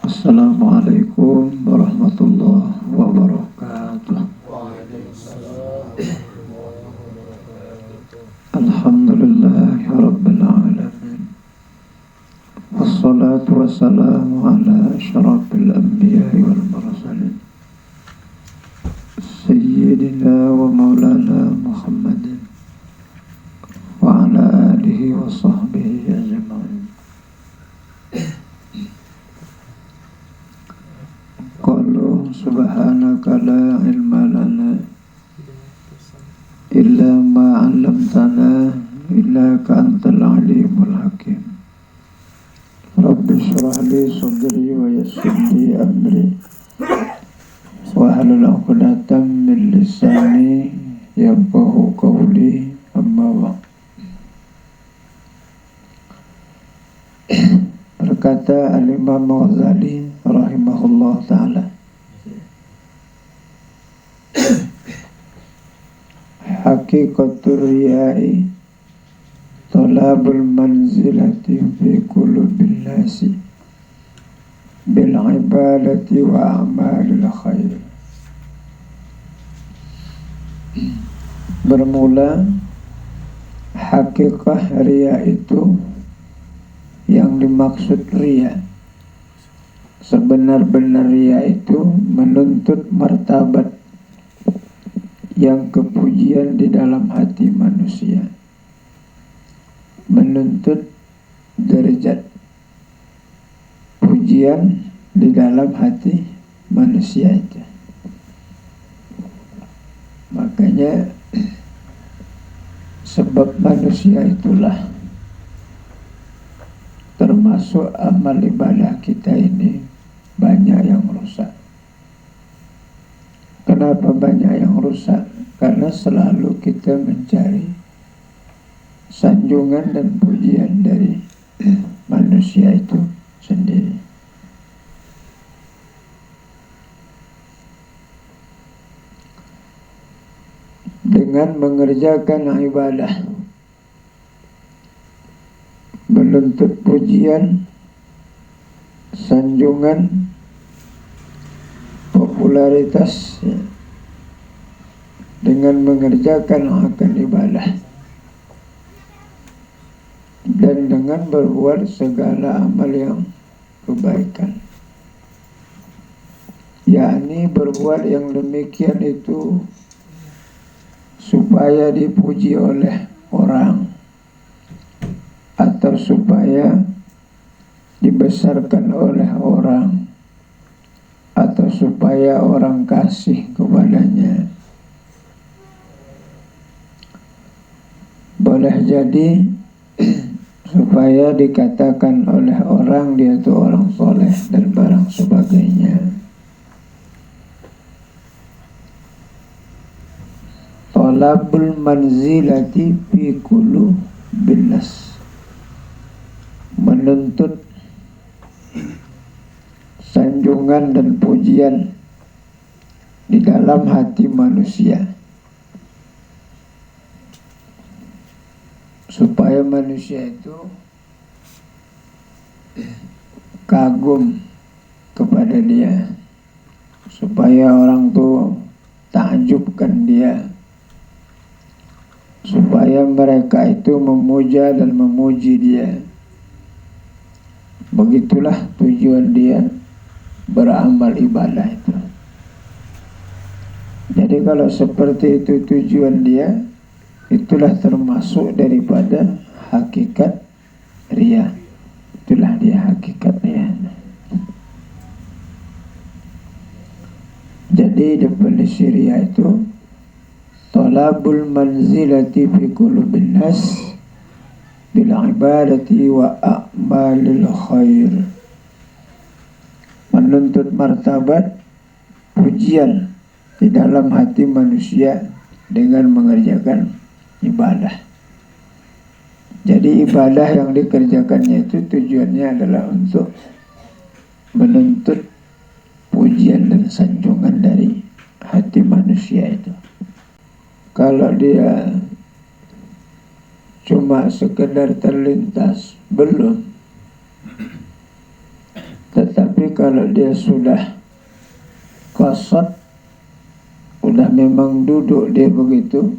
Assalamualaikum warahmatullahi wabarakatuh. Alhamdulillahi rabbil alamin. Wassalatu wassalamu ala asyrafil anbiya'i wal mursalin Sayyidina wa maulana Muhammadin wa ala alihi wa sahbihi ajma'in. Qalu subhanaka la ilma lana illa ma 'allamtana innaka antal alimul hakim. Rabbi shrah li sadri wa yassir li amri wa hlul 'uqdatam min lisani yafqahu qawli, amma ba'd. Berkata Al-Imam Ghazali rahimahullah ta'ala, hakikatul riya'i talabul manzilati fi qulubil nasi bil ibadati wa a'malil khair. Bermula, hakikat riya itu, yang dimaksud riya, sebenar-benar riya itu menuntut martabat yang kepujian di dalam hati manusia, menuntut derajat pujian di dalam hati manusia itu. Makanya sebab manusia itulah termasuk amal ibadah kita ini banyak yang rusak. Kenapa banyak yang rusak? Karena selalu kita mencari sanjungan dan pujian dari manusia itu sendiri. Dengan mengerjakan ibadah, menuntut pujian, sanjungan, popularitas, ya, dengan mengerjakan akan ibadah dan dengan berbuat segala amal yang kebaikan, yakni berbuat yang demikian itu supaya dipuji oleh orang atau supaya dibesarkan oleh orang atau supaya orang kasih kepadanya. Boleh jadi supaya dikatakan oleh orang dia itu orang soleh dan barang sebagainya. Talabul manzilati fi qulubin nas, menuntut sanjungan dan pujian di dalam hati manusia, supaya manusia itu kagum kepada dia, supaya orang tuh takjubkan dia, supaya mereka itu memuja dan memuji dia. Begitulah tujuan dia beramal ibadah itu. Jadi kalau seperti itu tujuan dia, itulah termasuk daripada hakikat riya. Itulah dia hakikat riya. Jadi definisi riya itu talabul manzilati fi qulubin nas bil ibadati wa a'malil khair, menuntut martabat pujian di dalam hati manusia dengan mengerjakan ibadah. Jadi ibadah yang dikerjakannya itu tujuannya adalah untuk menuntut pujian dan sanjungan dari hati manusia itu. Kalau dia cuma sekedar terlintas, belum. Tetapi kalau dia sudah qasad, udah memang duduk dia begitu,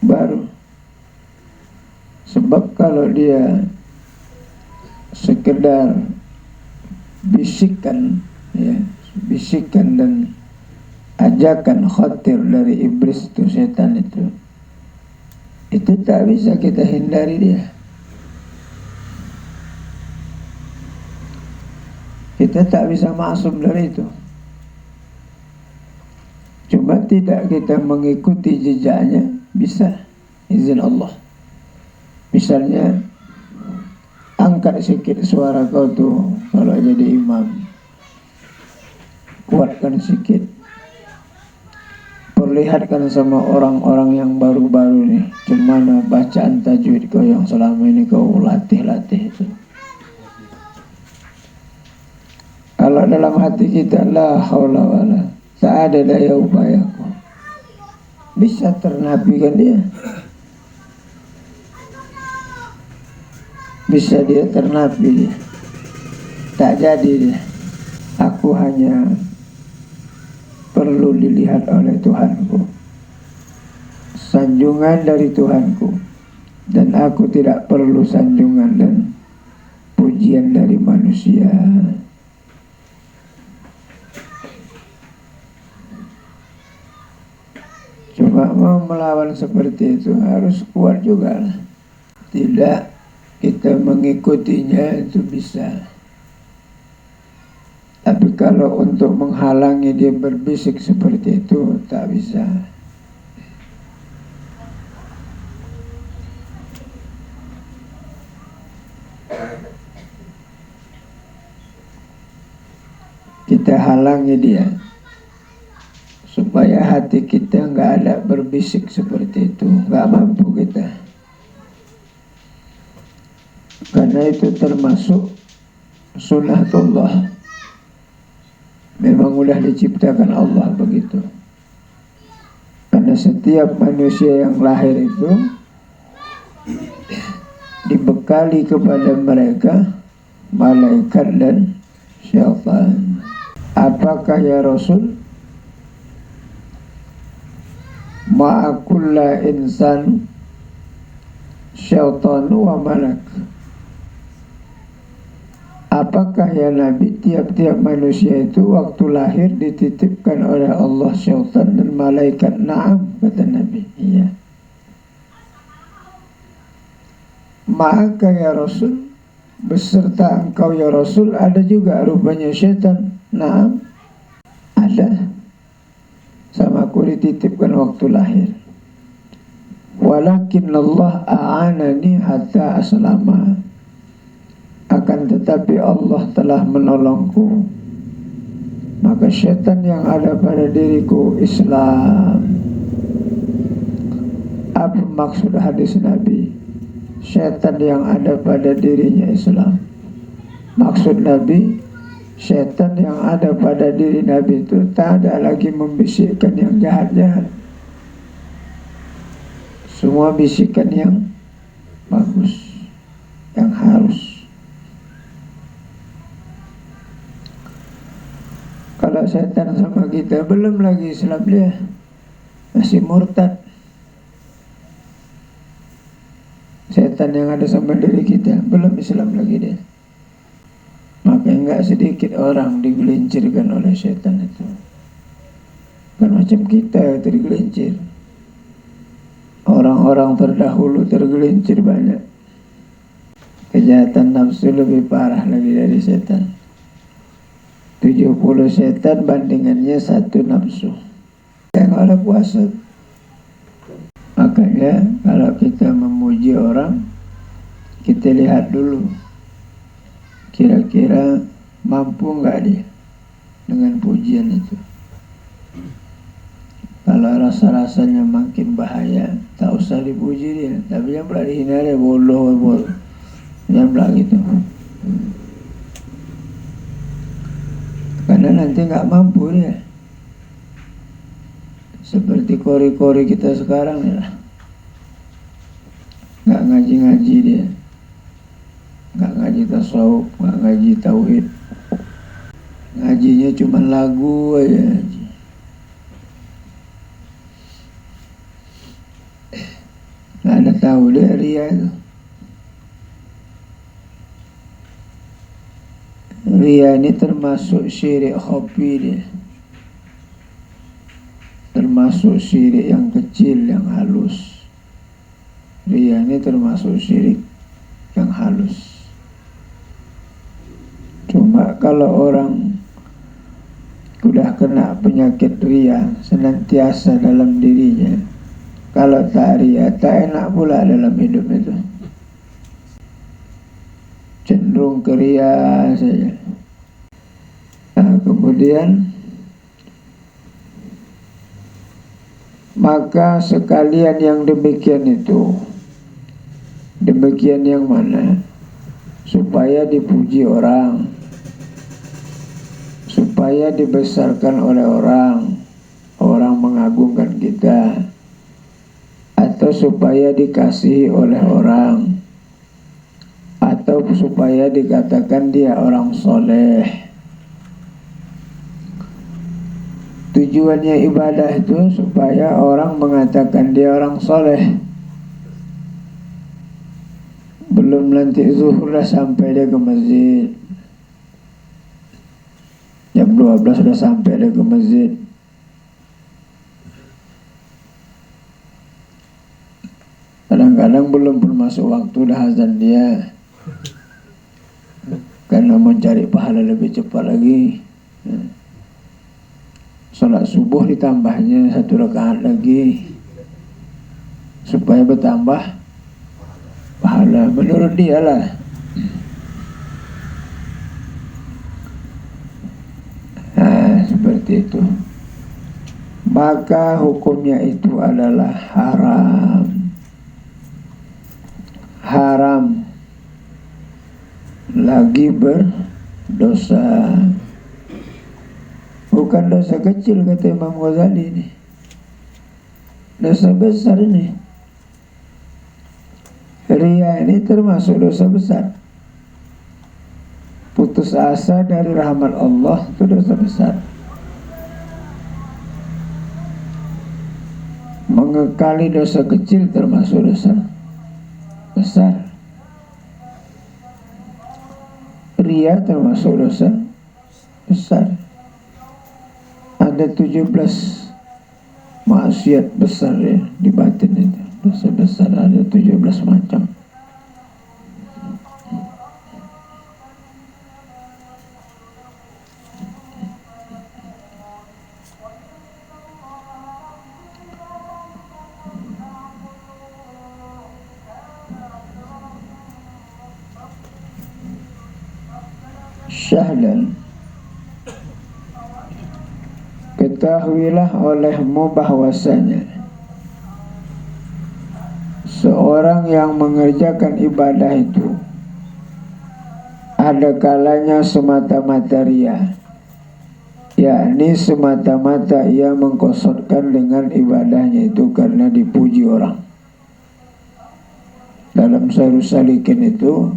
baru. Sebab kalau dia sekedar bisikan, ya, bisikan dan ajakan khatir dari iblis itu, setan itu tak bisa kita hindari dia. Kita tak bisa maksum dari itu. Cuma tidak kita mengikuti jejaknya, bisa, izin Allah. Misalnya, angkat sedikit suara kau tuh kalau jadi imam, kuatkan sedikit, perlihatkan sama orang-orang yang baru-baru nih gimana bacaan tajwid kau yang selama ini kau latih-latih itu. Kalau dalam hati kita la haula wala, tak ada daya upayaku, bisa ternafikan dia, bisa dia ternafi dia, tak jadi dia. Aku hanya perlu dilihat oleh Tuhanku, sanjungan dari Tuhanku, dan aku tidak perlu sanjungan dan pujian dari manusia. Cuma mau melawan seperti itu harus kuat juga lah. Tidak kita mengikutinya itu bisa, tapi kalau untuk menghalangi dia berbisik seperti itu tak bisa. Kita halangi dia supaya hati kita nggak ada berbisik seperti itu, nggak mampu kita. Karena itu termasuk sunnatullah. Memang udah diciptakan Allah begitu. Karena setiap manusia yang lahir itu dibekali kepada mereka malaikat dan syaitan. Apakah ya Rasul? Ma'akulla insan syaitanu wa malak. Apakah ya Nabi, tiap-tiap manusia itu waktu lahir dititipkan oleh Allah syaitan dan malaikat? Naam, kata Nabi. Iya. Maka ya Rasul, beserta engkau ya Rasul ada juga rupanya syaitan? Naam, ada. Sama aku dititipkan waktu lahir. Walakin Allah a'anani hatta aslama. Akan tetapi Allah telah menolongku, maka syaitan yang ada pada diriku Islam. Apa maksud hadis Nabi? Syaitan yang ada pada dirinya Islam. Maksud Nabi, syaitan yang ada pada diri Nabi itu tak ada lagi membisikkan yang jahat-jahat. Semua bisikan yang bagus, yang harus. Kalau setan sama kita belum lagi Islam, dia masih murtad. Setan yang ada sama diri kita belum Islam lagi dia. Maka enggak sedikit orang digelincirkan oleh setan itu. Kan macam kita tergelincir. Orang-orang terdahulu tergelincir banyak. Kejahatan nafsu lebih parah lagi dari setan. 70 setan bandingannya 1 nafsu. Yang kalau puasa. Makanya kalau kita memuji orang, kita lihat dulu kira-kira mampu nggak dia dengan pujian itu. Kalau rasa-rasanya makin bahaya, tak usah dipuji dia. Tapi yang pula dihindari, boloh, yang pula gitu. Karena nanti nggak mampu dia. Seperti kori-kori kita sekarang ya, nggak ngaji-ngaji dia, nggak ngaji tasawuf, nggak ngaji tauhid, ngajinya cuma lagu aja. Nggak ada tahu deh ria itu. Ria ini termasuk syirik khafi dia. Termasuk syirik yang kecil, yang halus. Ria ini termasuk syirik yang halus. Cuma kalau orang sudah kena penyakit ria senantiasa dalam dirinya, kalau tak ria, tak enak pula dalam hidup itu. Cenderung ke ria saja. Nah, kemudian maka sekalian yang demikian itu, demikian yang mana? Supaya dipuji orang, supaya dibesarkan oleh orang, orang mengagungkan kita, atau supaya dikasihi oleh orang, atau supaya dikatakan dia orang soleh. Tujuannya ibadah itu supaya orang mengatakan dia orang soleh. Belum nanti zuhur dah sampai dia ke masjid, jam 12 sudah sampai dia ke masjid. Kadang-kadang belum pun masuk waktu dah azan dia, karena mencari pahala lebih cepat lagi. Salat subuh ditambahnya 1 rakaat lagi supaya bertambah pahala menurut dia lah. Nah, seperti itu. Maka hukumnya itu adalah haram. Haram lagi berdosa. Bukan dosa kecil kata Imam Ghazali ini, dosa besar ini. Ria ini termasuk dosa besar. Putus asa dari rahmat Allah itu dosa besar. Mengekali dosa kecil termasuk dosa besar. Ria termasuk dosa besar. Ada 17 maksiat besar ya di batin itu. Dosa besar ada 17 macam. Syahdan, ketahuilah olehmu bahwasanya seorang yang mengerjakan ibadah itu ada kalanya semata-mata ria, yakni semata-mata ia mengkosotkan dengan ibadahnya itu karena dipuji orang. Dalam Syarhus Salikin itu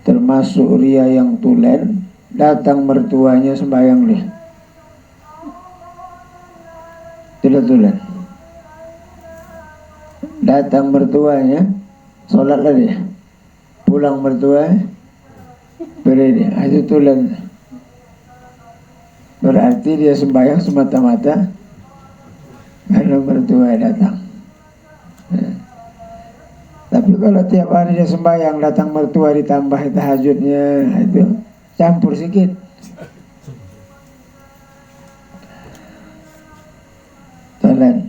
termasuk ria yang tulen, datang mertuanya sembahyang nih, tidak tulen. Datang mertuanya, sholatlah dia, pulang mertuanya berdiri, itu tulen. Berarti dia sembahyang semata-mata karena mertua datang. Tapi kalau tiap hari dia sembahyang, datang mertua ditambah tahajudnya, itu campur sikit. Tulen.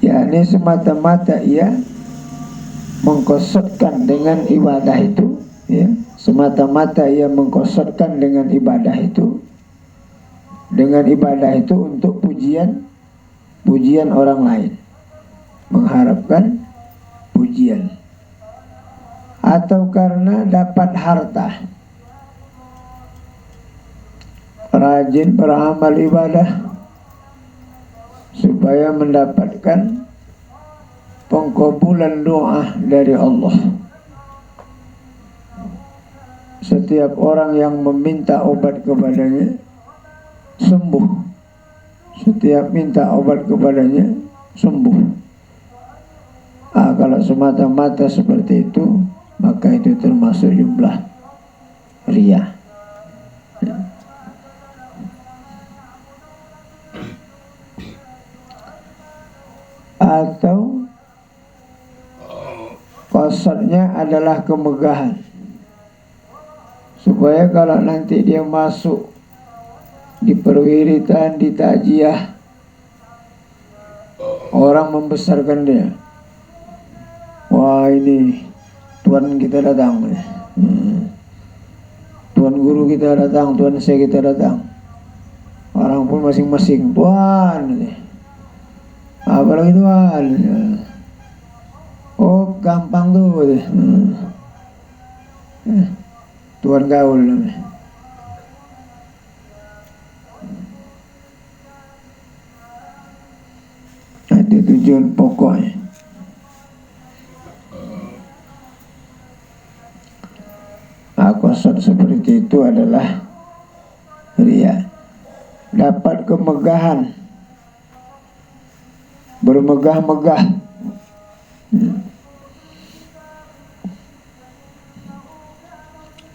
Ini semata-mata ia mengkosotkan dengan ibadah itu, ya. Semata-mata ia mengkosotkan dengan ibadah itu, untuk pujian orang lain, mengharapkan pujian, atau karena dapat harta, rajin beramal ibadah supaya mendapatkan pengkabulan doa dari Allah. setiap orang yang meminta obat kepadanya sembuh. Setiap minta obat kepadanya sembuh. Kalau semata-mata seperti itu, maka itu termasuk jumlah riya. Atau konsepnya adalah kemegahan, supaya kalau nanti dia masuk di perwiritan, di takjiah, orang membesarkan dia. Wah, ini Tuan kita datang, Tuan guru kita datang, Tuan saya kita datang. Orang pun masing-masing Tuan, apalagi Tuan. Oh, gampang tuh, Tuan gaul. Ada tujuan pokoknya. Konsep seperti itu adalah riya. Dapat kemegahan, bermegah-megah,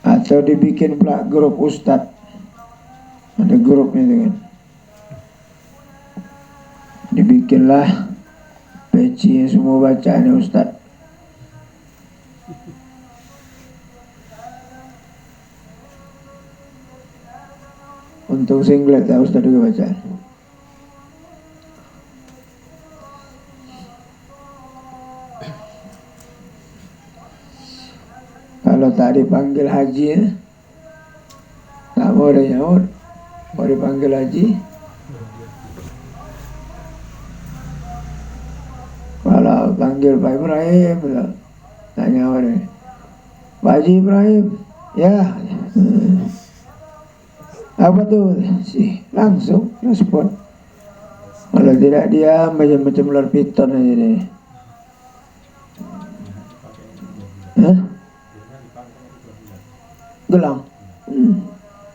atau dibikin pula grup ustad. Ada grupnya itu kan, dibikinlah peci semua bacaannya ustad. Untuk singlet ya Ustaz juga baca. Kalau tak dipanggil haji ya, tak mau ada nyaut. Mau dipanggil haji, kalau panggil Pak Ibrahim, tak nyaut deh. Pak Haji Ibrahim, ya. Apa tuh sih, langsung respon. Kalau tidak dia macam-macam ular piton aja deh. Gelang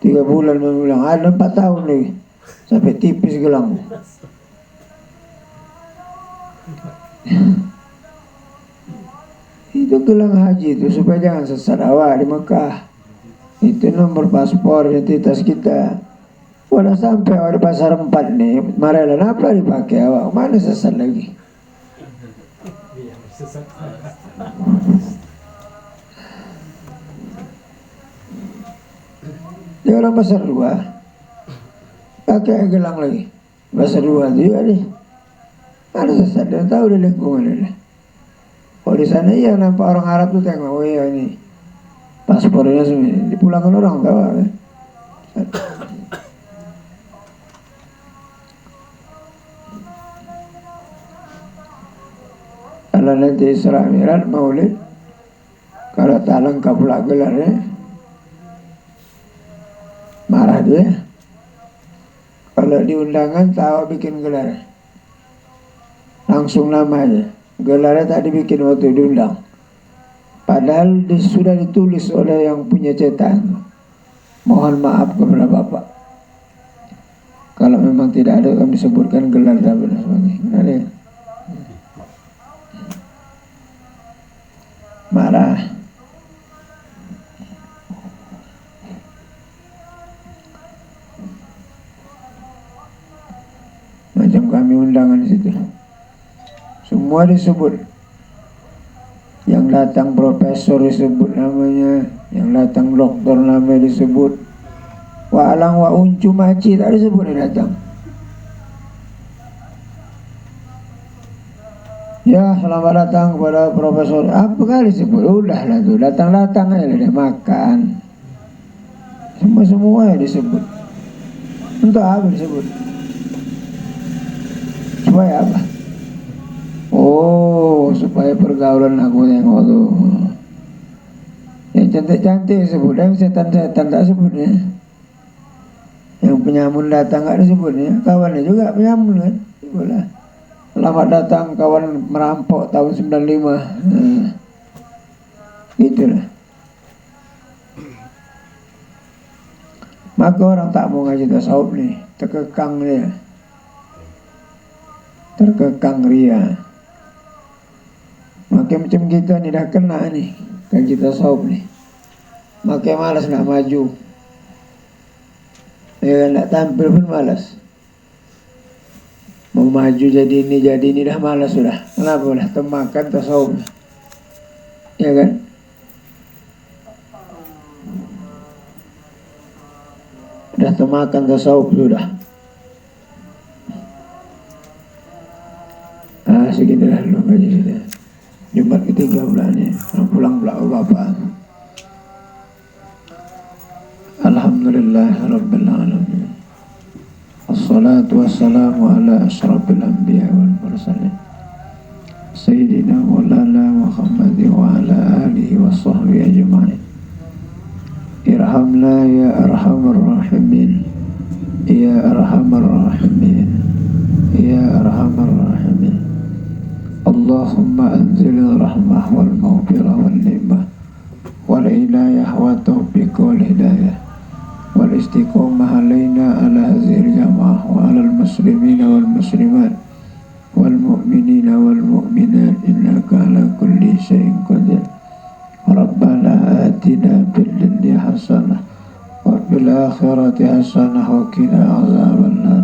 3 bulan mengulang, ada 4 tahun lagi sampai tipis gelang. Itu gelang haji itu supaya jangan sesat awak di Mekah. Itu nomor paspor identitas kita. Udah sampai awak di pasar 4 nih, marilah apa dipakai awak, mana sesat lagi. Dia orang pasar 2 pakai gelang lagi, pasar 2 juga deh. Ada sesat, dia tahu di lingkungan ini. Kalau di sana ya nampak orang Arab tuh tengok, oh ya ini paspornya semua dipulangkan orang tahu kan? Kalau nanti Isra Mi'raj Maulid, kalau tak lengkap pula gelarnya, marah dia. Kalau di undangan tahu bikin gelar, langsung nama aja. Gelarnya tak dibikin waktu diundang, padahal sudah ditulis oleh yang punya cetakan. Mohon maaf kepada Bapak, kalau memang tidak ada kami sebutkan gelar dan sebagainya. Marah. Macam kami undangan di situ, semua disebut. Yang datang profesor disebut namanya, yang datang doktor namanya disebut. Wa alang wa uncu maci tak disebut dia datang. Ya, selamat datang kepada profesor. Apa kali disebut? Udahlah tuh, datang-datang aja dia makan. Semua disebut. Untuk apa disebut? Supaya apa? Oh, supaya pergaulan aku tengok tuh. Yang cantik-cantik sebut, yang setan-setan tak sebutnya. Yang penyamun datang tak disebutnya, kawannya juga penyamun kan. Boleh. Selamat datang kawan merampok tahun 95. Itulah. Maka orang tak mau ngaji tasawuf nih, terkekang dia, terkekang ria. Maka macam kita nih dah kena nih ngaji tasawuf nih, maka malas nak maju, ya nak tampil pun malas. Mau maju jadi ini dah malas sudah. Kenapa? Udah temakan tasawuf, ya kan? Udah temakan tasawuf sudah. Segitulah dulu ngaji kita. Jumat ketiga bulannya, pulang bapak. Alhamdulillah Rabbil Alamin. Assalatu wassalamu ala ashrafil anbiya wal mursalin Sayyidina Maulana Muhammad wa ala alihi wa sahbihi ajma'in. Irhamna ya arhamar rahimin, ya arhamar rahimin, ya arhamar rahimin. Allahumma anzil rahmah wal maghfirah wal ni'mah wal inayah wa taufiq wal hidayah wal istiqomah alaina ala hazir jamaah wa ala al-muslimina wal muslimat wal mu'minina wal mu'minat innaka ala kulli syai'in qadir. Rabbana atina fid dunya hasanah wa fil akhirati hasanah wa qina azaban nar.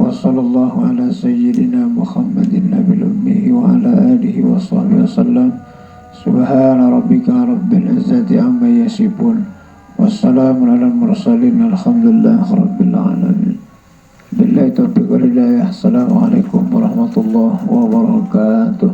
Wa sallallahu ala sayyidina Muhammadin nabil ummi wa ala alihi wa sahbihi wasallam. Subhana rabbika rabbil izzati amma yasifun. Wassalamu ala mursalin alhamdulillah rabbil alamin. Billahi taufiq wal hidayah. Assalamualaikum warahmatullahi wabarakatuh.